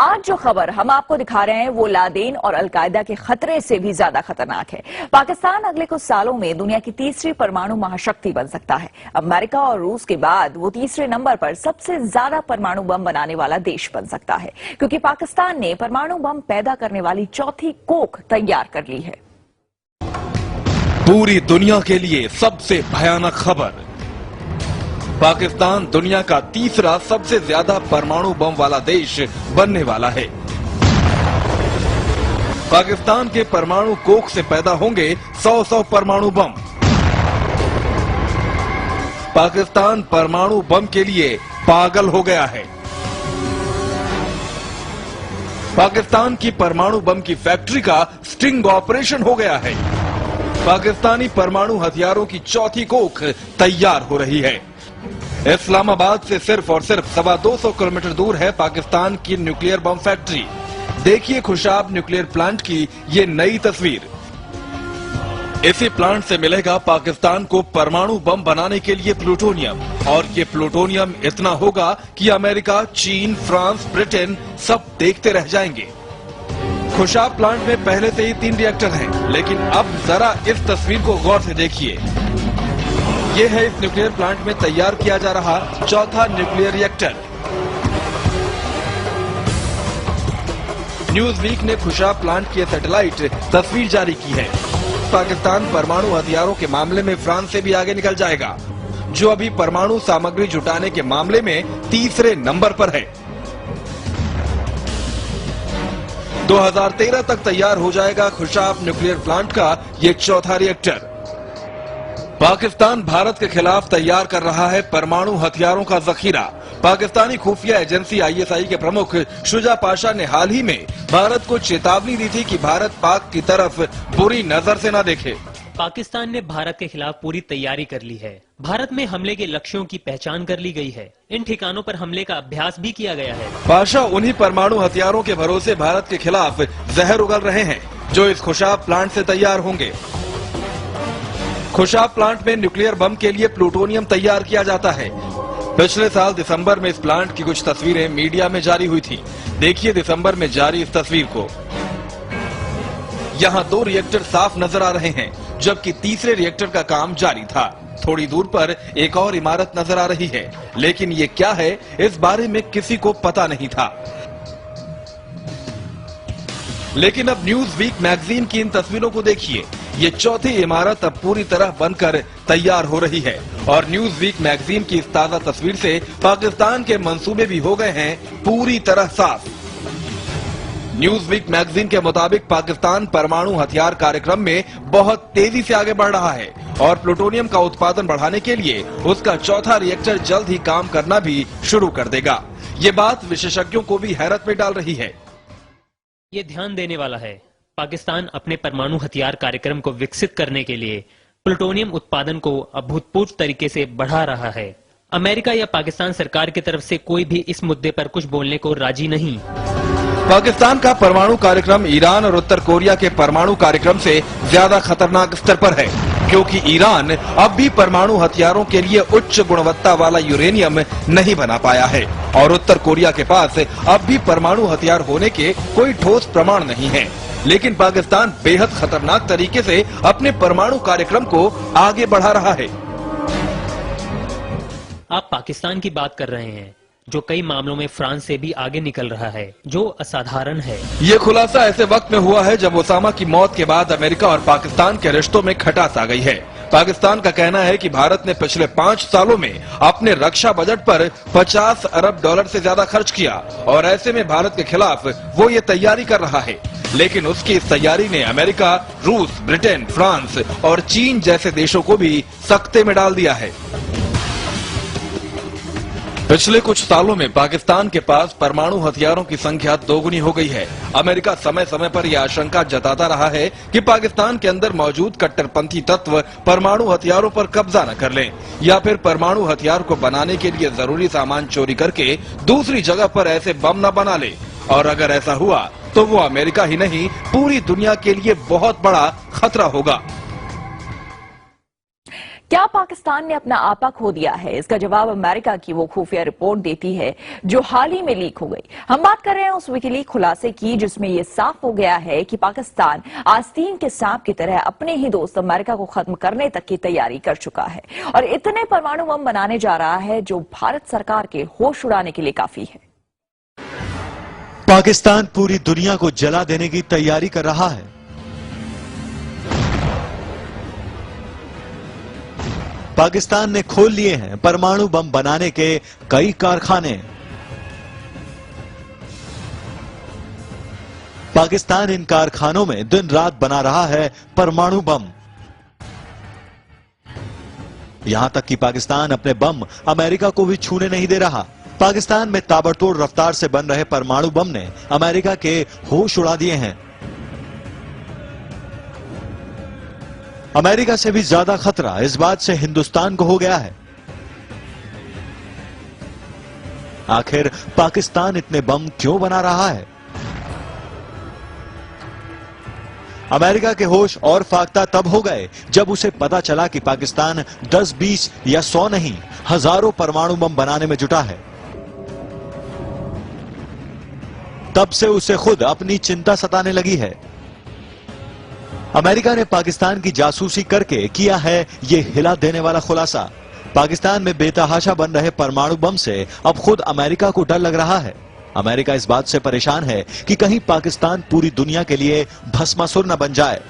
आज जो खबर हम आपको दिखा रहे हैं वो लादेन और अलकायदा के खतरे से भी ज्यादा खतरनाक है। पाकिस्तान अगले कुछ सालों में दुनिया की तीसरी परमाणु महाशक्ति बन सकता है। अमेरिका और रूस के बाद वो तीसरे नंबर पर सबसे ज्यादा परमाणु बम बनाने वाला देश बन सकता है, क्योंकि पाकिस्तान ने परमाणु बम पैदा करने वाली चौथी कोख तैयार कर ली है। पूरी दुनिया के लिए सबसे भयानक खबर, पाकिस्तान दुनिया का तीसरा सबसे ज्यादा परमाणु बम वाला देश बनने वाला है। पाकिस्तान के परमाणु कोख से पैदा होंगे 100 परमाणु बम। पाकिस्तान परमाणु बम के लिए पागल हो गया है। पाकिस्तान की परमाणु बम की फैक्ट्री का स्टिंग ऑपरेशन हो गया है। पाकिस्तानी परमाणु हथियारों की चौथी कोख तैयार हो रही है। इस्लामाबाद से सिर्फ और सिर्फ 225 किलोमीटर दूर है पाकिस्तान की न्यूक्लियर बम फैक्ट्री। देखिए खुशाब न्यूक्लियर प्लांट की ये नई तस्वीर। इसी प्लांट से मिलेगा पाकिस्तान को परमाणु बम बनाने के लिए प्लूटोनियम, और ये प्लूटोनियम इतना होगा कि अमेरिका, चीन, फ्रांस, ब्रिटेन सब देखते रह जाएंगे। खुशाब प्लांट में पहले से ही 3 रिएक्टर हैं, लेकिन अब जरा इस तस्वीर को गौर से देखिए। ये है इस न्यूक्लियर प्लांट में तैयार किया जा रहा चौथा न्यूक्लियर रिएक्टर। न्यूज वीक ने खुशाब प्लांट की सैटेलाइट तस्वीर जारी की है। पाकिस्तान परमाणु हथियारों के मामले में फ्रांस से भी आगे निकल जाएगा, जो अभी परमाणु सामग्री जुटाने के मामले में तीसरे नंबर पर है। 2013 तक तैयार हो जाएगा खुशाब न्यूक्लियर प्लांट का ये चौथा रिएक्टर। पाकिस्तान भारत के खिलाफ तैयार कर रहा है परमाणु हथियारों का जखीरा। पाकिस्तानी खुफिया एजेंसी ISI के प्रमुख शुजा पाशा ने हाल ही में भारत को चेतावनी दी थी कि भारत पाक की तरफ बुरी नजर से न देखे। पाकिस्तान ने भारत के खिलाफ पूरी तैयारी कर ली है। भारत में हमले के लक्ष्यों की पहचान कर ली गई है। इन ठिकानों पर हमले का अभ्यास भी किया गया है। पाशा उन्हीं परमाणु हथियारों के भरोसे भारत के खिलाफ जहर उगल रहे हैं, जो इस खुशाब प्लांट से तैयार होंगे। खुशाब प्लांट में न्यूक्लियर बम के लिए प्लूटोनियम तैयार किया जाता है। पिछले साल दिसंबर में इस प्लांट की कुछ तस्वीरें मीडिया में जारी हुई थी। देखिए दिसंबर में जारी इस तस्वीर को। यहाँ 2 रिएक्टर साफ नजर आ रहे हैं, जबकि तीसरे रिएक्टर का काम जारी था। थोड़ी दूर पर एक और इमारत नजर आ रही है, लेकिन ये क्या है इस बारे में किसी को पता नहीं था। लेकिन अब न्यूज वीक मैगजीन की इन तस्वीरों को देखिए। ये चौथी इमारत अब पूरी तरह बनकर तैयार हो रही है, और न्यूज वीक मैगजीन की इस ताजा तस्वीर से पाकिस्तान के मंसूबे भी हो गए हैं पूरी तरह साफ। न्यूज वीक मैगजीन के मुताबिक पाकिस्तान परमाणु हथियार कार्यक्रम में बहुत तेजी से आगे बढ़ रहा है, और प्लूटोनियम का उत्पादन बढ़ाने के लिए उसका चौथा रिएक्टर जल्द ही काम करना भी शुरू कर देगा। ये बात विशेषज्ञों को भी हैरत में डाल रही है। ये ध्यान देने वाला है, पाकिस्तान अपने परमाणु हथियार कार्यक्रम को विकसित करने के लिए प्लूटोनियम उत्पादन को अभूतपूर्व तरीके से बढ़ा रहा है। अमेरिका या पाकिस्तान सरकार की तरफ से कोई भी इस मुद्दे पर कुछ बोलने को राजी नहीं। पाकिस्तान का परमाणु कार्यक्रम ईरान और उत्तर कोरिया के परमाणु कार्यक्रम से ज्यादा खतरनाक स्तर पर है, क्योंकि ईरान अब भी परमाणु हथियारों के लिए उच्च गुणवत्ता वाला यूरेनियम नहीं बना पाया है, और उत्तर कोरिया के पास अब भी परमाणु हथियार होने के कोई ठोस प्रमाण नहीं है। लेकिन पाकिस्तान बेहद खतरनाक तरीके से अपने परमाणु कार्यक्रम को आगे बढ़ा रहा है। आप पाकिस्तान की बात कर रहे हैं, जो कई मामलों में फ्रांस से भी आगे निकल रहा है, जो असाधारण है। ये खुलासा ऐसे वक्त में हुआ है जब ओसामा की मौत के बाद अमेरिका और पाकिस्तान के रिश्तों में खटास आ गई है। पाकिस्तान का कहना है कि भारत ने पिछले 5 सालों में अपने रक्षा बजट पर $50 अरब से ज्यादा खर्च किया, और ऐसे में भारत के खिलाफ वो ये तैयारी कर रहा है। लेकिन उसकी इस तैयारी ने अमेरिका, रूस, ब्रिटेन, फ्रांस और चीन जैसे देशों को भी सकते में डाल दिया है। पिछले कुछ सालों में पाकिस्तान के पास परमाणु हथियारों की संख्या दोगुनी हो गई है। अमेरिका समय समय पर यह आशंका जताता रहा है कि पाकिस्तान के अंदर मौजूद कट्टरपंथी तत्व परमाणु हथियारों पर कब्जा न कर लें, या फिर परमाणु हथियार को बनाने के लिए जरूरी सामान चोरी करके दूसरी जगह पर ऐसे बम न बना ले। और अगर ऐसा हुआ तो वो अमेरिका ही नहीं, पूरी दुनिया के लिए बहुत बड़ा खतरा होगा। क्या पाकिस्तान ने अपना आपा खो दिया है? इसका जवाब अमेरिका की वो खुफिया रिपोर्ट देती है जो हाल ही में लीक हो गई। हम बात कर रहे हैं उस विकीलीक खुलासे की जिसमें यह साफ हो गया है कि पाकिस्तान आस्तीन के सांप की तरह अपने ही दोस्त अमेरिका को खत्म करने तक की तैयारी कर चुका है और इतने परमाणु बम बनाने जा रहा है जो भारत सरकार के होश उड़ाने के लिए काफी है। पाकिस्तान पूरी दुनिया को जला देने की तैयारी कर रहा है। पाकिस्तान ने खोल लिए हैं परमाणु बम बनाने के कई कारखाने। पाकिस्तान इन कारखानों में दिन रात बना रहा है परमाणु बम। यहां तक कि पाकिस्तान अपने बम अमेरिका को भी छूने नहीं दे रहा। पाकिस्तान में ताबड़तोड़ रफ्तार से बन रहे परमाणु बम ने अमेरिका के होश उड़ा दिए हैं। अमेरिका से भी ज्यादा खतरा इस बात से हिंदुस्तान को हो गया है। आखिर पाकिस्तान इतने बम क्यों बना रहा है? अमेरिका के होश और फाख्ता तब हो गए जब उसे पता चला कि पाकिस्तान 10, 20 या 100 नहीं, हजारों परमाणु बम बनाने में जुटा है। तब से उसे खुद अपनी चिंता सताने लगी है। अमेरिका ने पाकिस्तान की जासूसी करके किया है ये हिला देने वाला खुलासा। पाकिस्तान में बेतहाशा बन रहे परमाणु बम से अब खुद अमेरिका को डर लग रहा है। अमेरिका इस बात से परेशान है कि कहीं पाकिस्तान पूरी दुनिया के लिए भस्मासुर न बन जाए।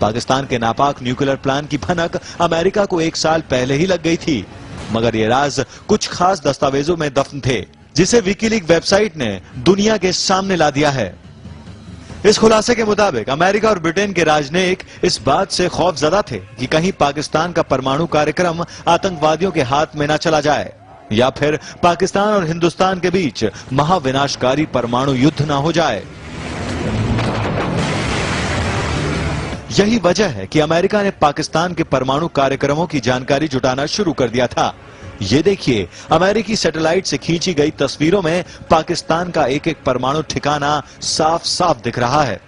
पाकिस्तान के नापाक न्यूक्लियर प्लान की भनक अमेरिका को 1 साल पहले ही लग गई थी, मगर ये राज कुछ खास दस्तावेजों में दफन थे जिसे विकीलीक वेबसाइट ने दुनिया के सामने ला दिया है। इस खुलासे के मुताबिक अमेरिका और ब्रिटेन के राजनयिक इस बात से खौफजदा थे कि कहीं पाकिस्तान का परमाणु कार्यक्रम आतंकवादियों के हाथ में न चला जाए या फिर पाकिस्तान और हिंदुस्तान के बीच महाविनाशकारी परमाणु युद्ध न हो जाए। यही वजह है कि अमेरिका ने पाकिस्तान के परमाणु कार्यक्रमों की जानकारी जुटाना शुरू कर दिया था। ये देखिए, अमेरिकी सैटेलाइट से खींची गई तस्वीरों में पाकिस्तान का एक एक परमाणु ठिकाना साफ साफ दिख रहा है।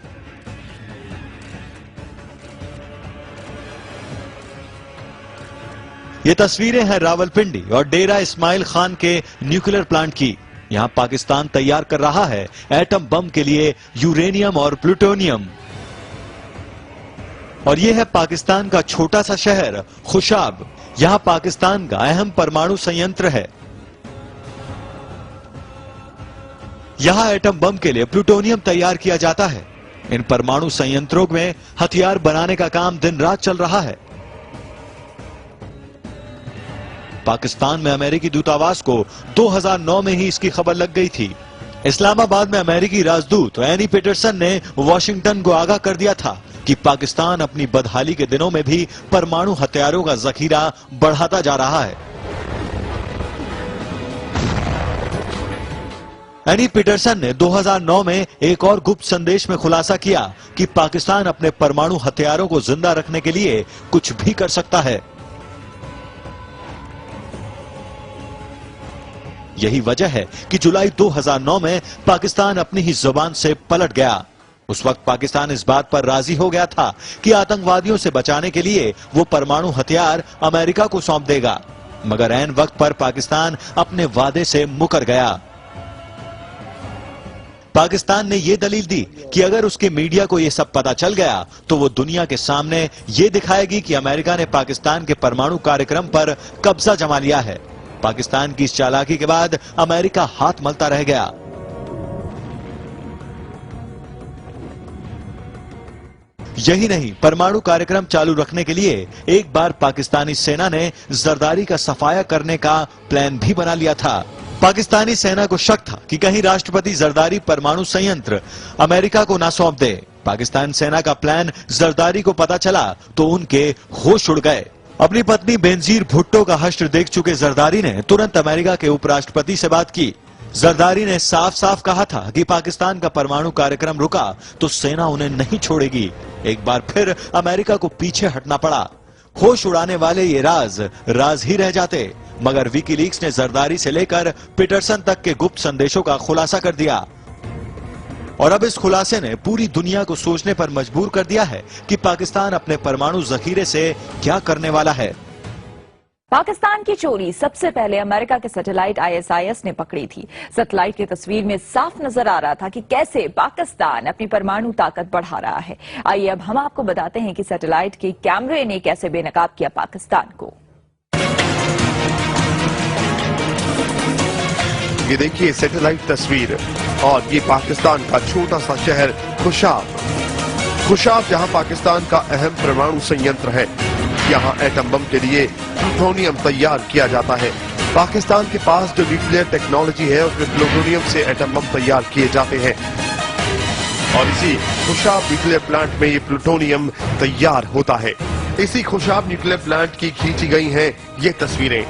ये तस्वीरें हैं रावलपिंडी और डेरा इस्माइल खान के न्यूक्लियर प्लांट की। यहां पाकिस्तान तैयार कर रहा है एटम बम के लिए यूरेनियम और प्लूटोनियम। और यह है पाकिस्तान का छोटा सा शहर खुशाब। यहां पाकिस्तान का अहम परमाणु संयंत्र है। यहां एटम बम के लिए प्लूटोनियम तैयार किया जाता है। इन परमाणु संयंत्रों में हथियार बनाने का काम दिन रात चल रहा है। पाकिस्तान में अमेरिकी दूतावास को 2009 में ही इसकी खबर लग गई थी। इस्लामाबाद में अमेरिकी राजदूत एनी पीटरसन ने वॉशिंगटन को आगाह कर दिया था कि पाकिस्तान अपनी बदहाली के दिनों में भी परमाणु हथियारों का जखीरा बढ़ाता जा रहा है। एनी पीटरसन ने 2009 में एक और गुप्त संदेश में खुलासा किया कि पाकिस्तान अपने परमाणु हथियारों को जिंदा रखने के लिए कुछ भी कर सकता है। यही वजह है कि जुलाई 2009 में पाकिस्तान अपनी ही जुबान से पलट गया। उस वक्त पाकिस्तान इस बात पर राजी हो गया था कि आतंकवादियों से बचाने के लिए वो परमाणु हथियार अमेरिका को सौंप देगा, मगर ऐन वक्त पर पाकिस्तान अपने वादे से मुकर गया। पाकिस्तान ने यह दलील दी कि अगर उसके मीडिया को यह सब पता चल गया तो वो दुनिया के सामने ये दिखाएगी कि अमेरिका ने पाकिस्तान के परमाणु कार्यक्रम पर कब्जा जमा लिया है। पाकिस्तान की इस चालाकी के बाद अमेरिका हाथ मलता रह गया। यही नहीं, परमाणु कार्यक्रम चालू रखने के लिए एक बार पाकिस्तानी सेना ने जरदारी का सफाया करने का प्लान भी बना लिया था। पाकिस्तानी सेना को शक था कि कहीं राष्ट्रपति जरदारी परमाणु संयंत्र अमेरिका को ना सौंप दे। पाकिस्तान सेना का प्लान जरदारी को पता चला तो उनके होश उड़ गए। अपनी पत्नी बेनजीर भुट्टो का हश्र देख चुके जरदारी ने तुरंत अमेरिका के उपराष्ट्रपति से बात की। जरदारी ने साफ साफ कहा था कि पाकिस्तान का परमाणु कार्यक्रम रुका तो सेना उन्हें नहीं छोड़ेगी। एक बार फिर अमेरिका को पीछे हटना पड़ा। होश उड़ाने वाले ये राज ही रह जाते, मगर विकीलीक्स ने जरदारी से लेकर पीटरसन तक के गुप्त संदेशों का खुलासा कर दिया और अब इस खुलासे ने पूरी दुनिया को सोचने पर मजबूर कर दिया है कि पाकिस्तान अपने परमाणु जखीरे से क्या करने वाला है। पाकिस्तान की चोरी सबसे पहले अमेरिका के सैटेलाइट ISIS ने पकड़ी थी। सैटेलाइट की तस्वीर में साफ नजर आ रहा था कि कैसे पाकिस्तान अपनी परमाणु ताकत बढ़ा रहा है। आइए अब हम आपको बताते हैं कि सैटेलाइट के कैमरे ने कैसे बेनकाब किया पाकिस्तान को। ये देखिए सैटेलाइट तस्वीर और ये पाकिस्तान का छोटा सा शहर खुशाब जहां पाकिस्तान का अहम परमाणु संयंत्र है। यहाँ एटम बम के लिए प्लूटोनियम तैयार किया जाता है। पाकिस्तान के पास जो न्यूक्लियर टेक्नोलॉजी है उसमें प्लूटोनियम से एटम बम तैयार किए जाते हैं और इसी खुशाब न्यूक्लियर प्लांट में ये प्लूटोनियम तैयार होता है। इसी खुशाब न्यूक्लियर प्लांट की खींची गई हैं ये तस्वीरें।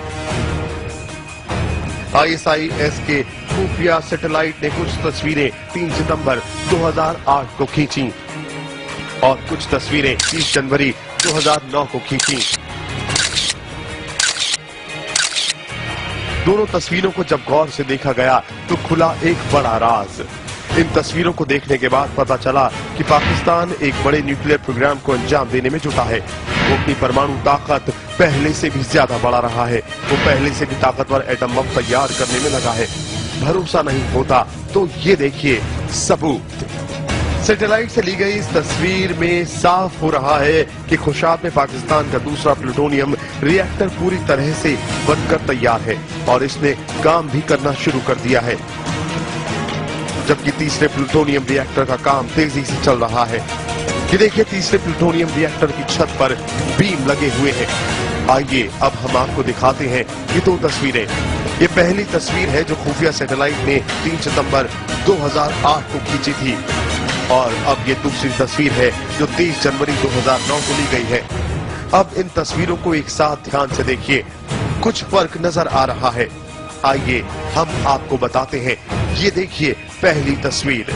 ISIS के खुफिया सैटेलाइट ने कुछ तस्वीरें 3 सितंबर 2008 को खींची और कुछ तस्वीरें 30 जनवरी 2009 को खींची। दोनों तस्वीरों को जब गौर से देखा गया तो खुला एक बड़ा राज। इन तस्वीरों को देखने के बाद पता चला कि पाकिस्तान एक बड़े न्यूक्लियर प्रोग्राम को अंजाम देने में जुटा है। वो अपनी परमाणु ताकत पहले से भी ज्यादा बढ़ा रहा है। वो पहले से भी ताकतवर एटम बम तैयार करने में लगा है। भरोसा नहीं होता तो ये देखिए सबूत। सैटेलाइट से ली गई इस तस्वीर में साफ हो रहा है कि खुशाब में पाकिस्तान का दूसरा प्लूटोनियम रिएक्टर पूरी तरह से बनकर तैयार है और इसने काम भी करना शुरू कर दिया है, जबकि तीसरे प्लूटोनियम रिएक्टर का काम तेजी से चल रहा है। ये देखिए तीसरे प्लूटोनियम रिएक्टर की छत पर बीम लगे हुए हैं। आइए अब हम आपको दिखाते हैं ये दो तस्वीरें। ये पहली तस्वीर है जो खुफिया सैटेलाइट ने 3 सितंबर 2008 को खींची थी और अब ये दूसरी तस्वीर है जो 30 जनवरी 2009 को ली गई है। अब इन तस्वीरों को एक साथ ध्यान से देखिए, कुछ फर्क नजर आ रहा है। आइए हम आपको बताते हैं। ये देखिए पहली तस्वीर,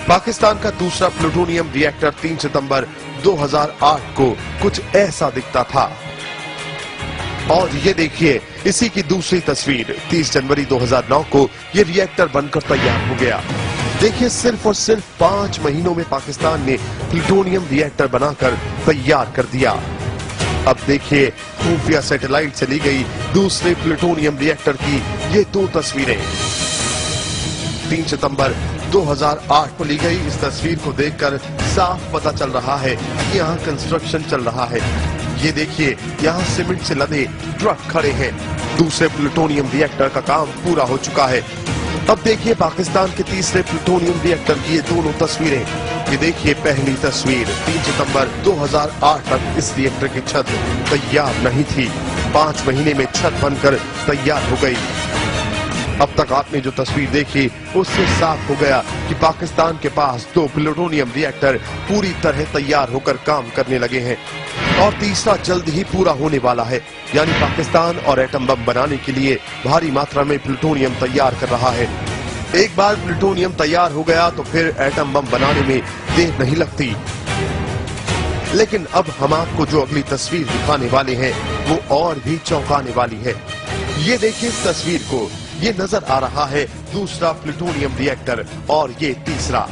पाकिस्तान का दूसरा प्लूटोनियम रिएक्टर 3 सितंबर 2008 को कुछ ऐसा दिखता था। और ये देखिए इसी की दूसरी तस्वीर 30 जनवरी 2009 को ये रिएक्टर बनकर तैयार हो गया। देखिए सिर्फ और सिर्फ 5 महीनों में पाकिस्तान ने प्लूटोनियम रिएक्टर बनाकर तैयार कर दिया। अब देखिए खुफिया सैटेलाइट से ली गई दूसरे प्लूटोनियम रिएक्टर की ये दो तस्वीरें 3 सितंबर 2008 को ली गई। इस तस्वीर को देखकर साफ पता चल रहा है कि यहाँ कंस्ट्रक्शन चल रहा है। ये देखिए यहाँ सीमेंट से लदे ट्रक खड़े हैं। दूसरे प्लूटोनियम रिएक्टर का काम पूरा हो चुका है। अब देखिए पाकिस्तान के तीसरे प्लूटोनियम रिएक्टर की ये दोनों तस्वीरें। ये देखिए पहली तस्वीर 3 सितंबर 2008 तक इस रिएक्टर की छत तैयार नहीं थी। 5 महीने में छत बनकर तैयार हो गई। अब तक आपने जो तस्वीर देखी उससे साफ हो गया कि पाकिस्तान के पास 2 प्लूटोनियम रिएक्टर पूरी तरह तैयार होकर काम करने लगे हैं और तीसरा जल्द ही पूरा होने वाला है। यानी पाकिस्तान और एटम बम बनाने के लिए भारी मात्रा में प्लूटोनियम तैयार कर रहा है। एक बार प्लूटोनियम तैयार हो गया तो फिर एटम बम बनाने में देर नहीं लगती। लेकिन अब हम आपको जो अगली तस्वीर दिखाने वाले हैं वो और भी चौंकाने वाली है। ये देखिए इस तस्वीर को, ये नजर आ रहा है दूसरा प्लूटोनियम रिएक्टर और ये तीसरा।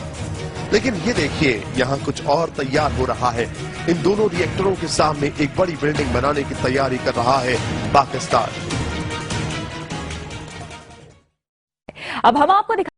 लेकिन ये देखिए यहाँ कुछ और तैयार हो रहा है। इन दोनों रिएक्टरों के सामने एक बड़ी बिल्डिंग बनाने की तैयारी कर रहा है पाकिस्तान। अब हम आपको